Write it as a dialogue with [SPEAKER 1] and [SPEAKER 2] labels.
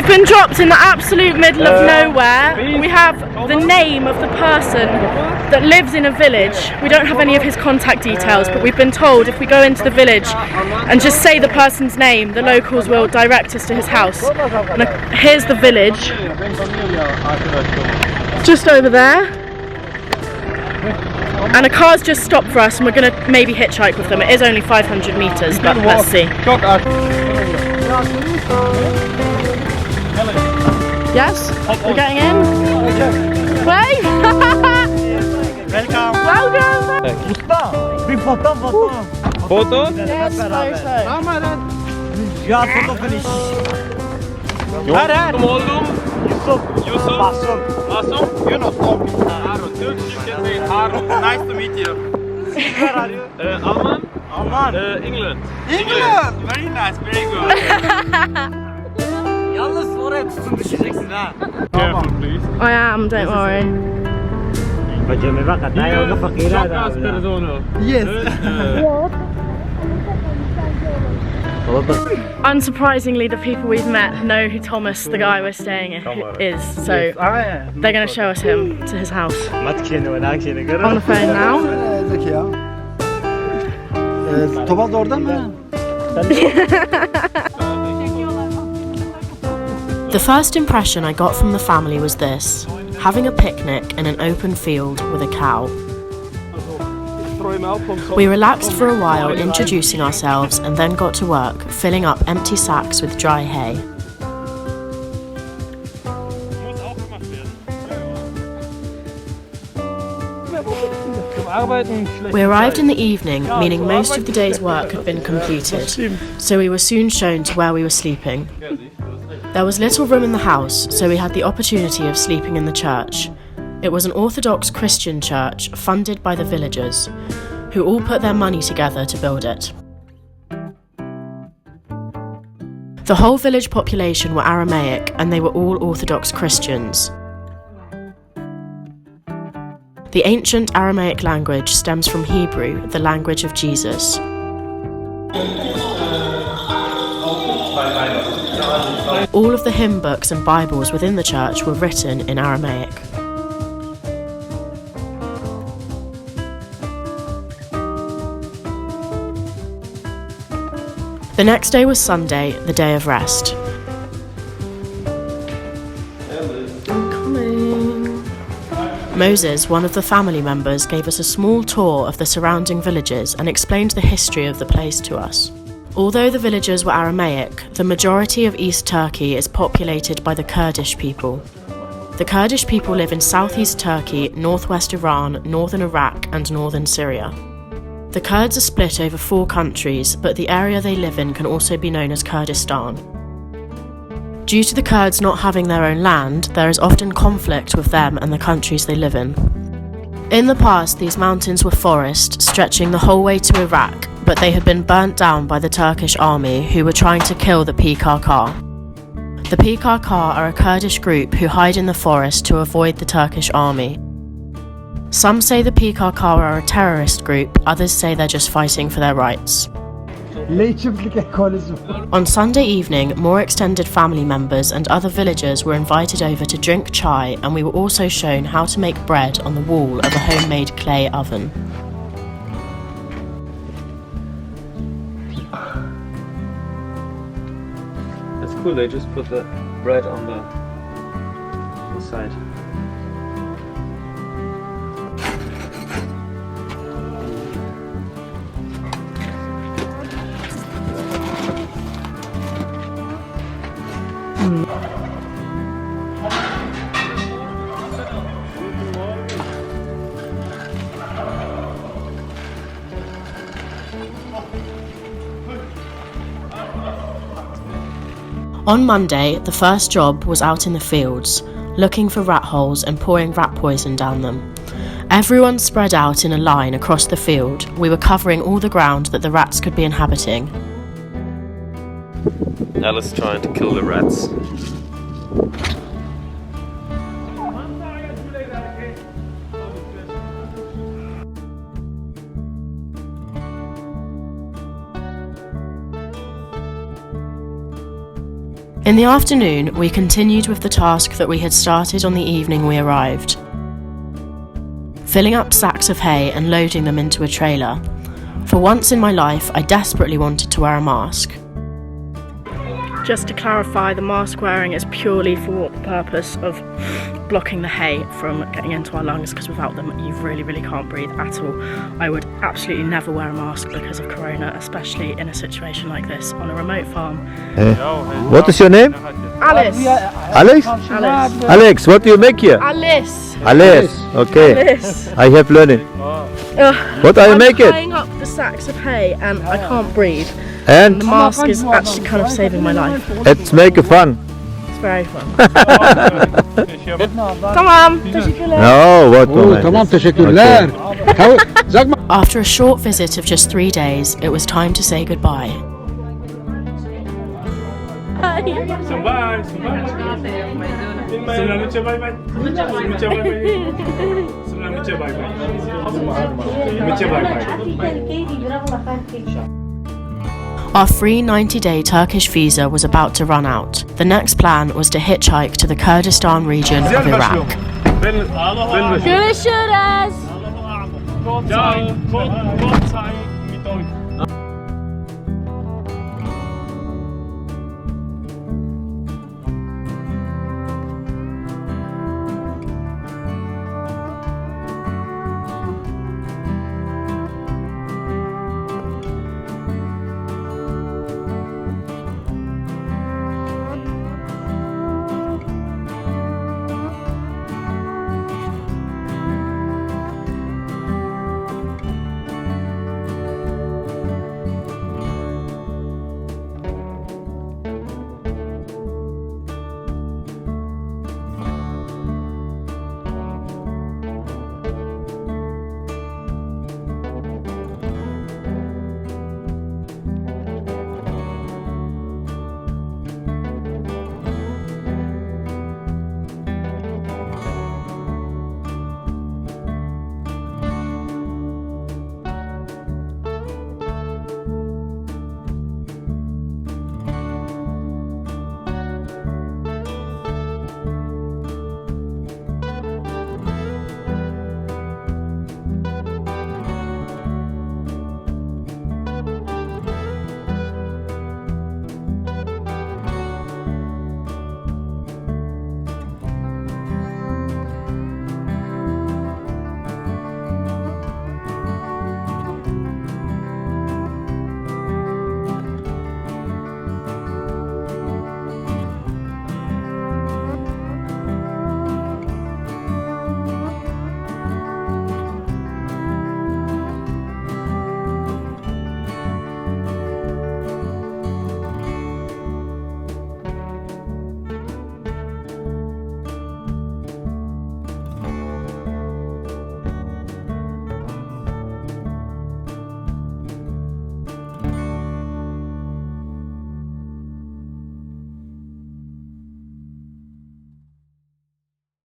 [SPEAKER 1] We've been dropped in the absolute middle of nowhere. We have the name of the person that lives in a village. We don't have any of his contact details, but we've been told if we go into the village and just say the person's name, the locals will direct us to his house. And here's the village, just over there. And a car's just stopped for us and we're going to maybe hitchhike with them. It is only 500 metres, but let's see. Yes? We're getting in? Wave!
[SPEAKER 2] Welcome!
[SPEAKER 1] Welcome!
[SPEAKER 2] Big photo.
[SPEAKER 3] Photo?
[SPEAKER 1] Yes, photo.
[SPEAKER 2] Ya photo finish.
[SPEAKER 3] Kim oldum? Yusuf?
[SPEAKER 2] Masum? Yunus.
[SPEAKER 3] Harun. Turkish you can say Harun. Nice to meet you.
[SPEAKER 2] Where are you?
[SPEAKER 3] Alman? England.
[SPEAKER 2] England!
[SPEAKER 3] Very nice, very good.
[SPEAKER 2] Yalnız oraya tutun düşeceksin ha.
[SPEAKER 3] Careful please.
[SPEAKER 1] I am, don't worry.
[SPEAKER 2] Bacım bak hatta yolda fakir
[SPEAKER 3] Çok az personu.
[SPEAKER 2] Yes.
[SPEAKER 1] Unsurprisingly, the people we've met know who Thomas, the guy we're staying in, is, so they're going to show us him to his house. On the phone now.
[SPEAKER 2] Topal da orada mı?
[SPEAKER 4] The first impression I got from the family was this: having a picnic in an open field with a cow. We relaxed for a while, introducing ourselves, and then got to work, filling up empty sacks with dry hay. We arrived in the evening, meaning most of the day's work had been completed, so we were soon shown to where we were sleeping. There was little room in the house, so we had the opportunity of sleeping in the church. It was an Orthodox Christian church funded by the villagers, who all put their money together to build it. The whole village population were Aramaic, and they were all Orthodox Christians. The ancient Aramaic language stems from Hebrew, the language of Jesus. All of the hymn books and Bibles within the church were written in Aramaic. The next day was Sunday, the day of rest. Moses, one of the family members, gave us a small tour of the surrounding villages and explained the history of the place to us. Although the villagers were Aramaic, the majority of East Turkey is populated by the Kurdish people. The Kurdish people live in southeast Turkey, northwest Iran, northern Iraq, and northern Syria. The Kurds are split over 4 countries, but the area they live in can also be known as Kurdistan. Due to the Kurds not having their own land, there is often conflict with them and the countries they live in. In the past, these mountains were forest, stretching the whole way to Iraq, but they had been burnt down by the Turkish army, who were trying to kill the PKK. The PKK are a Kurdish group who hide in the forest to avoid the Turkish army. Some say the PKK are a terrorist group, others say they're just fighting for their rights. On Sunday evening, more extended family members and other villagers were invited over to drink chai, and we were also shown how to make bread on the wall of a homemade clay oven.
[SPEAKER 3] That's cool, they just put the bread on the side.
[SPEAKER 4] On Monday, the first job was out in the fields, looking for rat holes and pouring rat poison down them. Everyone spread out in a line across the field. We were covering all the ground that the rats could be inhabiting.
[SPEAKER 3] Alice trying to kill the rats.
[SPEAKER 4] In the afternoon, we continued with the task that we had started on the evening we arrived, filling up sacks of hay and loading them into a trailer. For once in my life, I desperately wanted to wear a mask. Just to clarify, the mask wearing is purely for the purpose of blocking the hay from getting into our lungs, because without them you really can't breathe at all. I would absolutely never wear a mask because of corona, especially in a situation like this on a remote farm.
[SPEAKER 5] What is your name?
[SPEAKER 1] Alice!
[SPEAKER 5] Alex?
[SPEAKER 1] Alice!
[SPEAKER 5] Alex, what do you make here?
[SPEAKER 1] Alice!
[SPEAKER 5] Alice, okay.
[SPEAKER 1] Alice!
[SPEAKER 5] I have learning. What are you
[SPEAKER 1] I'm
[SPEAKER 5] making?
[SPEAKER 1] tying up the sacks of hay and I can't breathe.
[SPEAKER 5] And
[SPEAKER 1] The mask is actually kind of saving my life.
[SPEAKER 5] let's make it fun.
[SPEAKER 1] It's very fun. Tamam, teşekkürler.
[SPEAKER 5] No, what?
[SPEAKER 2] Tamam, teşekkürler.
[SPEAKER 4] After a short visit of just 3 days, it was time to say goodbye. Our free 90-day Turkish visa was about to run out. The next plan was to hitchhike to the Kurdistan region of Iraq.
[SPEAKER 1] Görüşürüz.